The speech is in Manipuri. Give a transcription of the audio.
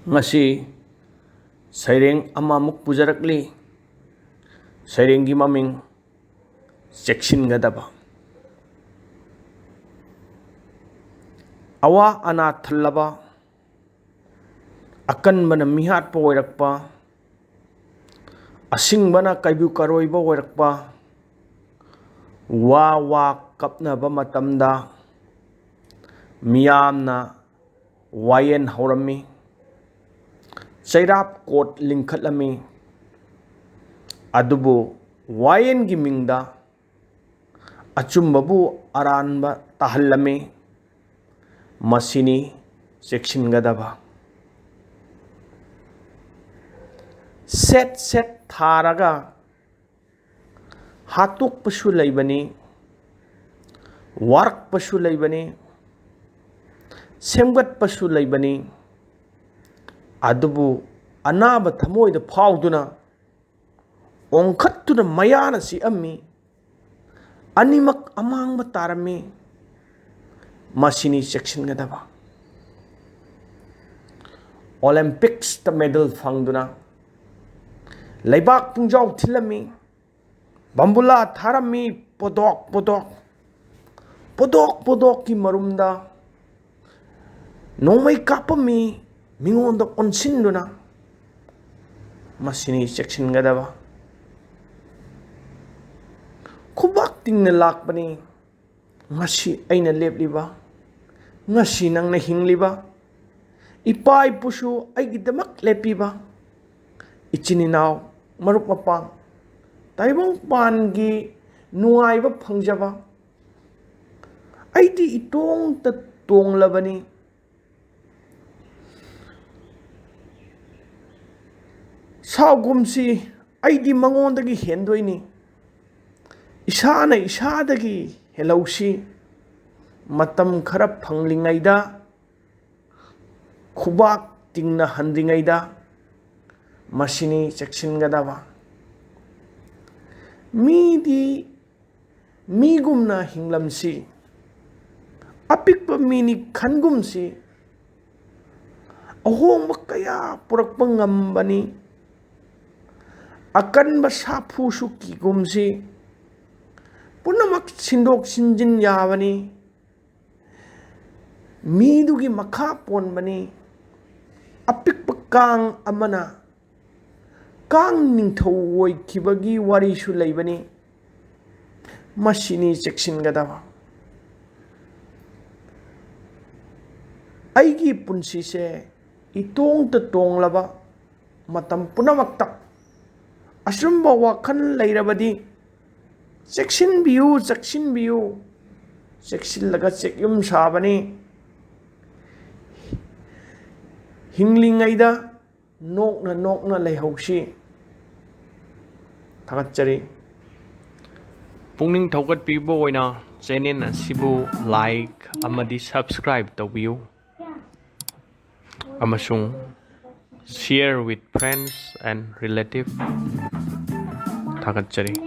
Ngasi Seireng amamuk pujarakli. Seirenggi maming Cheksingadaba. Awa ana thallaba akanbana mihat pa oirakpa asingbana kaibu karoiba oirakpa wa kapnaba matamda miyamna wayen haurami chairap kot lingkhatlami adubu wayen gi mingda achumbabu aranba tahallami Masini Cheksingadaba. Set tharaga hatuk pasu laibani wark pasu laibani semgat pasu laibani adubu anaba thamoida phauduna ongkhattuna mayana si ammi animak amangba tarami Masini Cheksingadaba. Olympics ta medal fangduna leibak pungjau thilami bambula tharami podok ki marumda nomai kapami mingonda onsinduna Masini Cheksingadaba. Khubak tingna lakpani ngasi aina lepliba ngasi nangna hingliba ipai pusu aigidamak lepiba ichininaw marup mapang taibong pangi nuaiba phangjaba aidi itong ta tonglabani saugumsi aidi mangondagi hendoini isana isadagi leihausi matam khara phanglingeida khubak tingna handringeida Masini Cheksingadaba. Migumna hinglamsi Apikpa mini khangumsi Ahongba kaya purakpa ngambani akanba sapu suki gumsi punamak sindok sinjin yabani midugi makha ponbani Apikpa kang amana kang ningthau oikibagi warisu leibani Masini Cheksingadaba. Aigi punsise itongta tonglaba matam punamakta asumba wakhan leirabadi cheksinbiyu cheksillaga chekyum sabani Heinglingeida nokna leihausi thakachari. Pungning thokat pibo oina channel asibu like amadi subscribe tawiyu amasung share with friends and relative thakachari.